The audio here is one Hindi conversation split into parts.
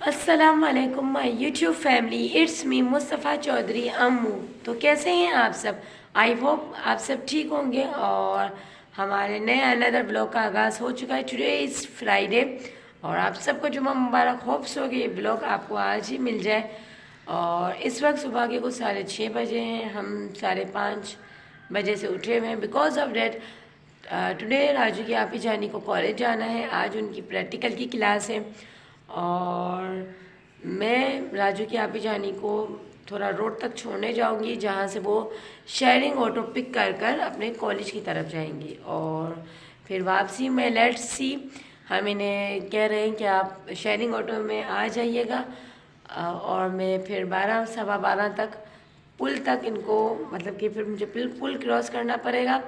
अस्सलाम वालेकुम my YouTube family, it's me Mustafa Chaudhary Ammu. तो कैसे हैं आप सब? आई होप आप सब ठीक होंगे। और हमारे नए अनदर ब्लॉग का आगाज़ हो चुका है। टुडे इज़ फ्राइडे और आप सबको जुम्मा मुबारक। होप्स हो कि ये ब्लॉग आपको आज ही मिल जाए। और इस वक्त सुबह के कुछ 6:30 बजे हैं। हम 5:30 बजे से उठे हुए हैं because of date today Raju की आपी जानी को कॉलेज जाना है। आज उनकी प्रैक्टिकल की क्लास है और मैं राजू की आपी जानी को थोड़ा रोड तक छोड़ने जाऊंगी, जहाँ से वो शेयरिंग ऑटो पिक कर कर अपने कॉलेज की तरफ जाएंगी। और फिर वापसी में लेट्स सी, हम इन्हें कह रहे हैं कि आप शेयरिंग ऑटो में आ जाइएगा और मैं फिर 12 सवा 12 तक पुल तक इनको, मतलब कि फिर मुझे पुल क्रॉस करना पड़ेगा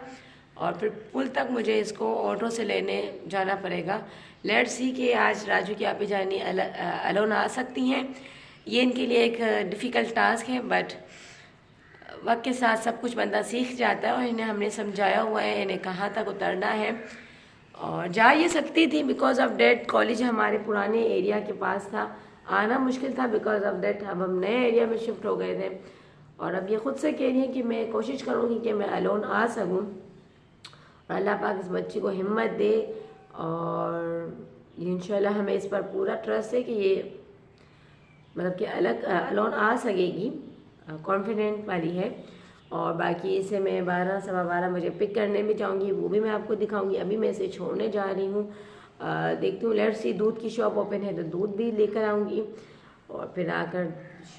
और फिर पुल तक मुझे इसको ऑटो से लेने जाना पड़ेगा। लेट्स सी कि आज राजू की आपी जानी अलोन आ सकती हैं। ये इनके लिए एक डिफ़िकल्ट टास्क है, बट वक्त के साथ सब कुछ बंदा सीख जाता है। और इन्हें हमने समझाया हुआ है इन्हें कहाँ तक उतरना है। और जा ये सकती थी बिकॉज ऑफ डेट कॉलेज हमारे पुराने एरिया के पास था, आना मुश्किल था बिकॉज ऑफ डेट अब हम नए एरिया में शिफ्ट हो गए थे। और अब ये खुद से कह रही है कि मैं कोशिश करूँगी कि मैं अलोन आ सकूँ। और अल्लाह पाक इस बच्ची को हिम्मत दे और इंशाल्लाह हमें इस पर पूरा ट्रस्ट है कि ये मतलब कि अलोन आ सकेगी, कॉन्फिडेंट वाली है। और बाकी इसे मैं 12 सवा 12 बजे पिक करने भी जाऊंगी, वो भी मैं आपको दिखाऊंगी। अभी मैं इसे छोड़ने जा रही हूँ, देखती हूँ। लेट्स सी, दूध की शॉप ओपन है तो दूध भी लेकर आऊँगी और फिर आकर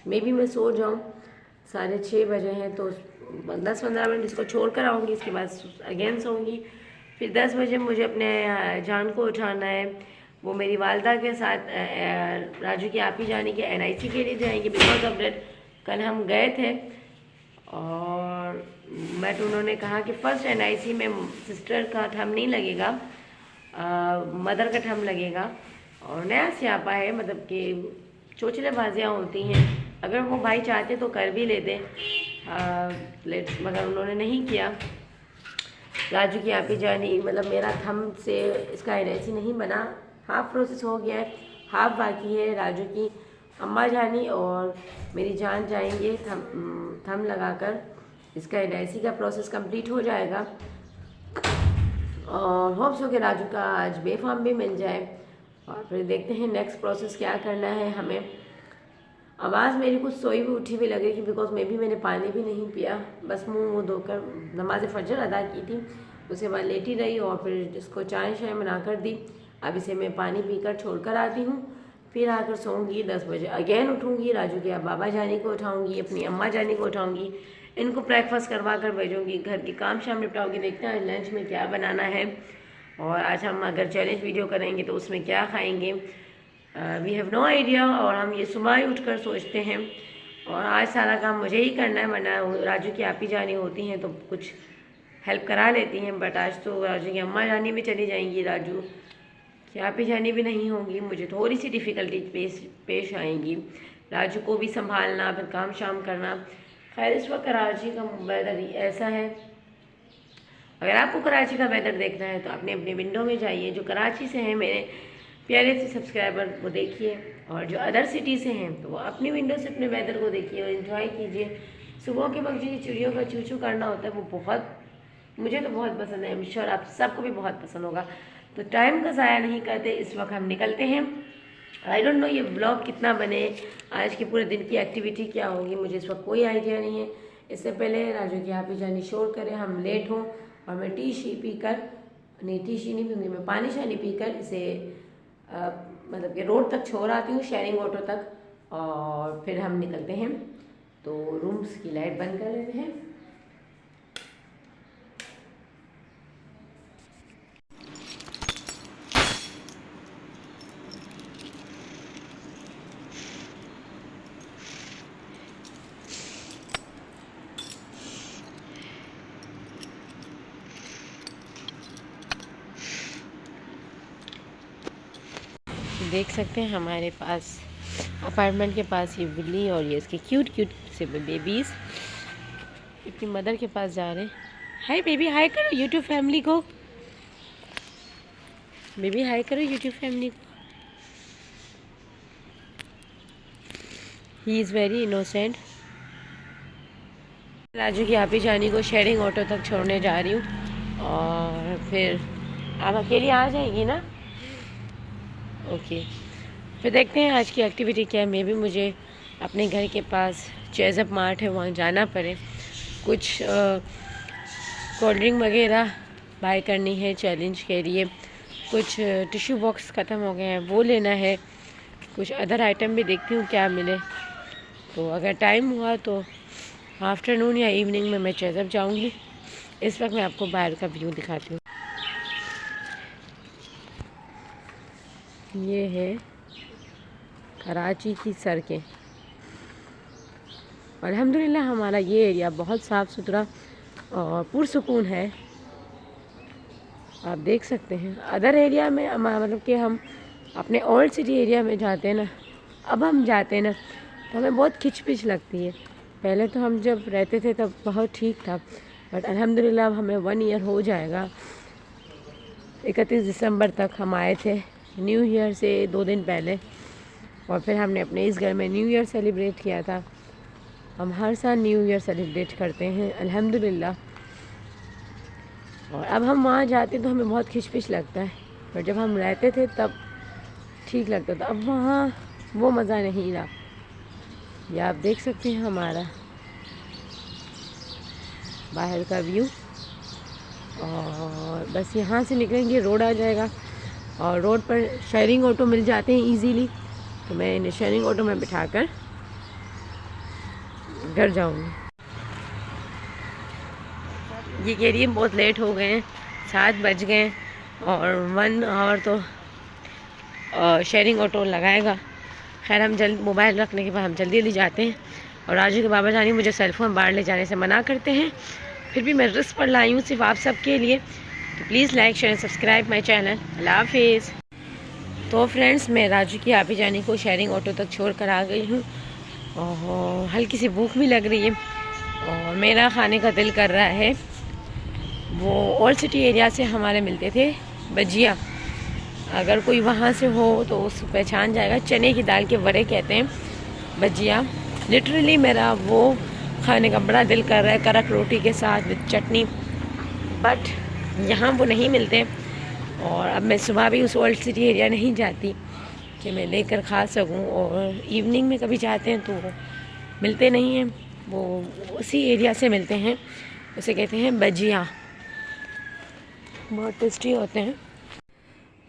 मे भी मैं सो जाऊँ। 6:30 बजे हैं तो 10-15 मिनट इसको छोड़ कर आऊँगी, इसके बाद अगेन सोऊंगी। फिर 10 बजे मुझे अपने जान को उठाना है। वो मेरी वालदा के साथ राजू की आपी जानी के NIC के लिए जाएंगे बिकॉज ऑफ डेट कल हम गए थे और बट उन्होंने कहा कि फर्स्ट NIC में सिस्टर का थंब नहीं लगेगा, मदर का थंब लगेगा। और नया स्यापा है, मतलब कि चोचलेबाजियाँ होती हैं। अगर वो भाई चाहते तो कर भी लेते, मगर उन्होंने नहीं किया। राजू की आपी जानी, मतलब मेरा थंब से इसका NIC नहीं बना, हाफ प्रोसेस हो गया है, हाफ बाकी है। राजू की अम्मा जानी और मेरी जान जाएंगे थंब लगाकर, इसका NIC का प्रोसेस कंप्लीट हो जाएगा। और होप्स हो कि राजू का आज बेफाम भी मिल जाए। और फिर देखते हैं नेक्स्ट प्रोसेस क्या करना है हमें। आवाज़ मेरी कुछ सोई भी उठी भी लगेगी बिकॉज मैंने पानी भी नहीं पिया, बस मुंह धोकर नमाज फजर अदा की थी, उसके बाद लेटी रही और फिर इसको चाय शाय बना कर दी। अब इसे मैं पानी पीकर छोड़ कर आती हूँ, फिर आकर सोऊंगी। 10 बजे अगेन उठूँगी, राजू के बाबा जानी को उठाऊँगी, अपनी अम्मा जानी को उठाऊँगी, इनको ब्रेकफास्ट करवा कर भेजूँगी, घर की काम शाम निपटाऊँगी। देखते हैं लंच में क्या बनाना है और आज हम अगर चैलेंज वीडियो करेंगे तो उसमें क्या खाएँगे, वी हैव नो आइडिया। और हम ये सुबह ही उठ कर सोचते हैं और आज सारा काम मुझे ही करना है, वरना राजू की आपी जानी होती हैं तो कुछ हेल्प करा लेती हैं। बट आज तो राजू की अम्मा जानी भी चली जाएंगी, राजू की आपी जानी भी नहीं होंगी। मुझे थोड़ी सी डिफ़िकल्टी पेश आएंगी, राजू को भी संभालना, फिर काम शाम करना। खैर इस वक्त कराची का वेदर ऐसा है। अगर आपको कराची का वेदर देखना है तो अपने अपने विंडो में जाइए। जो कराची से हैं मेरे प्यारे से सब्सक्राइबर, वो देखिए, और जो अदर सिटी से हैं तो वो अपनी विंडो से अपने वेदर को देखिए और इन्जॉय कीजिए। सुबह के वक्त जो चिड़ियों का चू चू करना होता है वो बहुत, मुझे तो बहुत पसंद है, आई श्योर आप सबको भी बहुत पसंद होगा। तो टाइम का ज़ाया नहीं करते, इस वक्त हम निकलते हैं। आई डोंट नो ये ब्लॉग कितना बने, आज के पूरे दिन की एक्टिविटी क्या होगी, मुझे इस वक्त कोई आइडिया नहीं है। इससे पहले राजू की आपी जानी शोर करें, हम लेट हों और मैं टी शी पी कर, नहीं टी शी नहीं पीऊँगी, मैं पानी शानी पी कर इसे मतलब कि रोड तक छोड़ आती हूँ, शेयरिंग ऑटो तक। और फिर हम निकलते हैं। तो रूम्स की लाइट बंद कर लेते हैं। देख सकते हैं हमारे पास अपार्टमेंट के पास ये बिल्ली और ये इसके क्यूट क्यूट से बेबीज़ अपनी मदर के पास जा रहे हैं। हाय बेबी, हाय करो यूट्यूब फैमिली को। बेबी हाय करो यूट्यूब फैमिली को। He is very innocent. Raju की आप ही जानी को शेयरिंग ऑटो तक छोड़ने जा रही हूँ और फिर आप अकेली आ जाएगी ना? ओके, फिर देखते हैं आज की एक्टिविटी क्या है। मे भी मुझे अपने घर के पास चेज़अप मार्ट है वहाँ जाना पड़े, कुछ कोल्ड ड्रिंक वगैरह बाय करनी है चैलेंज के लिए, कुछ टिश्यू बॉक्स ख़त्म हो गए हैं वो लेना है, कुछ अदर आइटम भी देखती हूँ क्या मिले। तो अगर टाइम हुआ तो आफ्टरनून या इवनिंग में मैं चेज़अप जाऊँगी। इस वक्त मैं आपको बाहर का व्यू दिखाती हूँ। ये है कराची की सड़कें। अल्हम्दुलिल्लाह हमारा ये एरिया बहुत साफ़ सुथरा और पुरसुकून है, आप देख सकते हैं। अदर एरिया में मतलब कि हम अपने ओल्ड सिटी एरिया में जाते हैं ना, अब हम जाते हैं ना तो हमें बहुत खिचपिच लगती है। पहले तो हम जब रहते थे तब बहुत ठीक था, बट अल्हम्दुलिल्लाह अब हमें 1 ईयर हो जाएगा। 31 दिसंबर तक हम आए थे न्यू ईयर से 2 दिन पहले, और फिर हमने अपने इस घर में न्यू ईयर सेलिब्रेट किया था। हम हर साल न्यू ईयर सेलिब्रेट करते हैं अल्हम्दुलिल्लाह। और अब हम वहाँ जाते तो हमें बहुत खिचपिच लगता है, पर जब हम रहते थे तब ठीक लगता था। अब वहाँ वो मज़ा नहीं रहा। ये आप देख सकते हैं हमारा बाहर का व्यू। और बस यहाँ से निकलेंगे रोड आ जाएगा, और रोड पर शेयरिंग ऑटो मिल जाते हैं इजीली, तो मैं इन्हें शेयरिंग ऑटो में बिठाकर घर जाऊँगी। ये कह रही है बहुत लेट हो गए हैं, 7 बज गए हैं और 1 आवर तो शेयरिंग ऑटो लगाएगा। खैर हम जल्द मोबाइल रखने के बाद हम जल्दी जाते हैं। और राजू के बाबा जानी मुझे सेलफ़ोन बाहर ले जाने से मना करते हैं, फिर भी मैं रिस्क पर लाई हूँ सिर्फ आप सब के लिए। तो please like share subscribe my channel. अल्लाह हाफिज़। तो फ्रेंड्स, मैं राजू की आप ही जानी को शेयरिंग ऑटो तक छोड़ कर आ गई हूँ और हल्की सी भूख भी लग रही है और मेरा खाने का दिल कर रहा है। वो ओल्ड सिटी एरिया से हमारे मिलते थे भजिया, अगर कोई वहाँ से हो तो उस पहचान जाएगा। चने की दाल के वड़े कहते हैं भजिया। लिटरली मेरा वो खाने का बड़ा दिल कर रहा है, कड़क रोटी के साथ विद चटनी, बट यहाँ वो नहीं मिलते। और अब मैं सुबह भी उस ओल्ड सिटी एरिया नहीं जाती कि मैं लेकर खा सकूं, और इवनिंग में कभी जाते हैं तो मिलते नहीं हैं। वो उसी एरिया से मिलते हैं, उसे कहते हैं भजिया, बहुत टेस्टी होते हैं।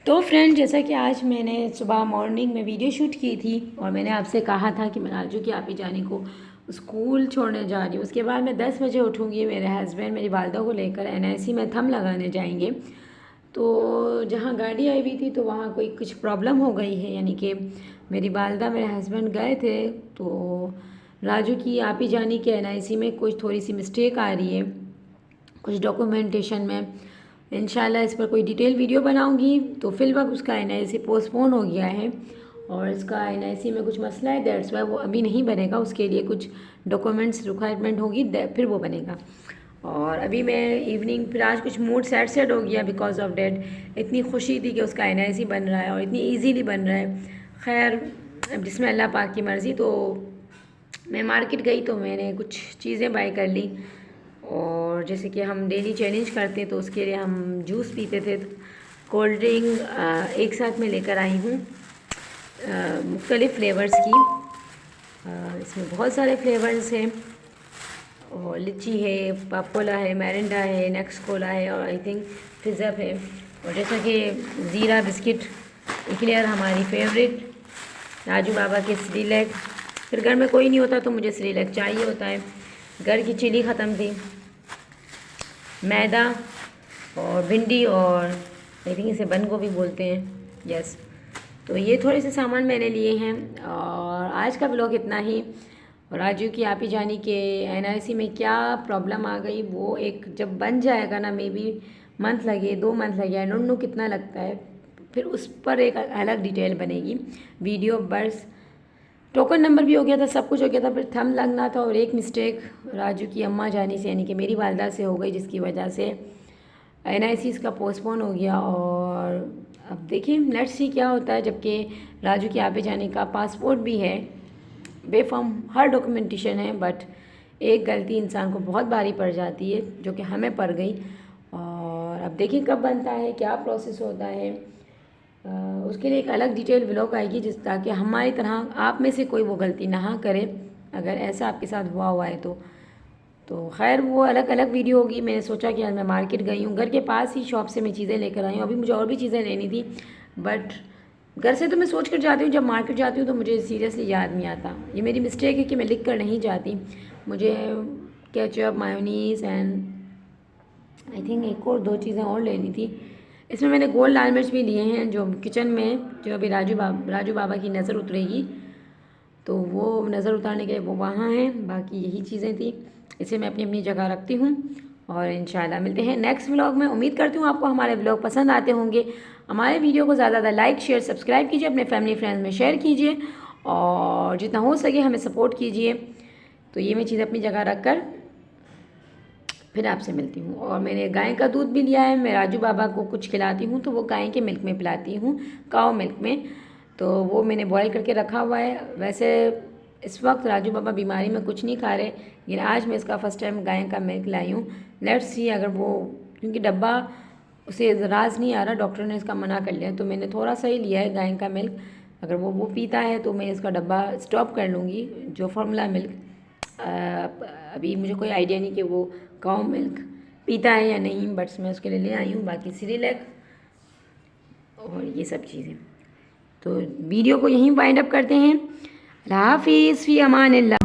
तो फ्रेंड, जैसा कि आज मैंने सुबह मॉर्निंग में वीडियो शूट की थी और मैंने आपसे कहा था कि मैं राजू की आप ही जानी को स्कूल छोड़ने जा रही हूँ। उसके बाद मैं 10 बजे उठूँगी, मेरे हस्बैंड मेरी वालदा को लेकर NIC में थंब लगाने जाएंगे। तो जहाँ गाड़ी आई हुई थी तो वहाँ कोई कुछ प्रॉब्लम हो गई है, यानी कि मेरी वालदा मेरे हस्बैंड गए थे तो राजू की आप ही जानी के NIC में कुछ थोड़ी सी मिस्टेक आ रही है कुछ डॉक्यूमेंटेशन में। इंशाल्लाह इस पर कोई डिटेल वीडियो बनाऊंगी। तो फिलहाल उसका NIC पोस्टपोन हो गया है और इसका NIC में कुछ मसला है, दैट्स वाई वो अभी नहीं बनेगा। उसके लिए कुछ डॉक्यूमेंट्स रिक्वायरमेंट होगी, फिर वो बनेगा। और अभी मैं इवनिंग फिर आज कुछ मूड सैड हो गया बिकॉज ऑफ डैट। इतनी खुशी थी कि उसका NIC बन रहा है और इतनी ईजीली बन रहा है। खैर जिसमें अल्लाह पाक की मर्ज़ी। तो मैं मार्केट गई तो मैंने कुछ चीज़ें बाय कर ली, और जैसे कि हम डेली चैलेंज करते हैं तो उसके लिए हम जूस पीते थे, तो कोल्ड ड्रिंक एक साथ में लेकर आई हूँ मुख्तलिफ़ फ्लेवर्स की। इसमें बहुत सारे फ्लेवर्स हैं, और लिची है, पापोला है, मैरिंडा है, नेक्स कोला है और आई थिंक फिज़अप है। और जैसा कि ज़ीरा बिस्किट इक्लेयर हमारी फेवरेट, राजू बाबा के श्रीलेक। फिर घर में कोई नहीं होता तो मुझे श्रीलेक चाहिए होता है। घर की चिली ख़त्म थी, मैदा और भिंडी और आई थिंक इसे बंद गोभी बोलते हैं, यस। तो ये थोड़े से सामान मैंने लिए हैं और आज का ब्लॉग इतना ही। और राजू की आप ही जानी के NIC में क्या प्रॉब्लम आ गई वो एक जब बन जाएगा ना, मे बी मंथ लगे 2 मंथ लगे, आई डोंट नो कितना लगता है, फिर उस पर एक अलग डिटेल बनेगी वीडियो। बस टोकन नंबर भी हो गया था, सब कुछ हो गया था, फिर थंब लगना था और एक मिस्टेक राजू की अम्मा जानी से यानी कि मेरी वालदा से हो गई, जिसकी वजह से NIC इसका पोस्टपोन हो गया। और अब देखिए लेट्स सी क्या होता है, जबकि राजू की आप ही जाने का पासपोर्ट भी है, बेफाम हर डॉक्यूमेंटेशन है, बट एक गलती इंसान को बहुत भारी पड़ जाती है, जो कि हमें पड़ गई। और अब देखिए कब बनता है, क्या प्रोसेस होता है। उसके लिए एक अलग डिटेल व्लॉग आएगी, जिस ताकि हमारी तरह आप में से कोई वो गलती ना करे, अगर ऐसा आपके साथ हुआ है तो खैर वो अलग अलग वीडियो होगी। मैंने सोचा कि आज मैं मार्केट गई हूँ, घर के पास ही शॉप से मैं चीज़ें लेकर आई हूँ। अभी मुझे और भी चीज़ें लेनी थी, बट घर से तो मैं सोच कर जाती हूँ, जब मार्केट जाती हूँ तो मुझे सीरियसली याद नहीं आता। ये मेरी मिस्टेक है कि मैं लिख कर नहीं जाती। मुझे ketchup, mayonnaise and I think एक और 2 चीज़ें और लेनी थी। इसमें मैंने गोल लाल मिर्च भी लिए हैं, जो किचन में, जो अभी राजू बाबा की नज़र उतरेगी, तो वो नज़र उतारने के लिए वो वहाँ हैं। बाकी यही चीज़ें थी, इसे मैं अपनी अपनी जगह रखती हूँ और इंशाल्लाह मिलते हैं नेक्स्ट व्लॉग में। उम्मीद करती हूँ आपको हमारे व्लॉग पसंद आते होंगे। हमारे वीडियो को ज़्यादा ज़्यादा लाइक, शेयर, सब्सक्राइब कीजिए, अपने फैमिली फ्रेंड्स में शेयर कीजिए और जितना हो सके हमें सपोर्ट कीजिए। तो ये मैं चीज़ अपनी जगह रख कर फिर आपसे मिलती हूँ। और मैंने गाय का दूध भी लिया है, मैं राजू बाबा को कुछ खिलाती हूँ तो वो गाय के मिल्क में पिलाती हूँ, काऊ मिल्क में, तो वो मैंने बॉयल करके रखा हुआ है। वैसे इस वक्त राजू बाबा बीमारी में कुछ नहीं खा रहे, लेकिन आज मैं इसका फ़र्स्ट टाइम गाय का मिल्क लाई हूँ। लेट्स सी अगर वो, क्योंकि डब्बा उसे राज नहीं आ रहा, डॉक्टर ने इसका मना कर लिया, तो मैंने थोड़ा सा ही लिया है गाय का मिल्क। अगर वो पीता है तो मैं इसका डब्बा स्टॉप कर लूँगी, जो फार्मूला मिल्क। अभी मुझे कोई आइडिया नहीं कि वो काऊ मिल्क पीता है या नहीं, बट मैं उसके लिए ले आई हूँ। बाकी सिरिलैक और ये सब चीज़ें। तो वीडियो को यहीं वाइंड अप करते हैं। अल्लाह हाफिज़, फ़ी अमान अल्लाह।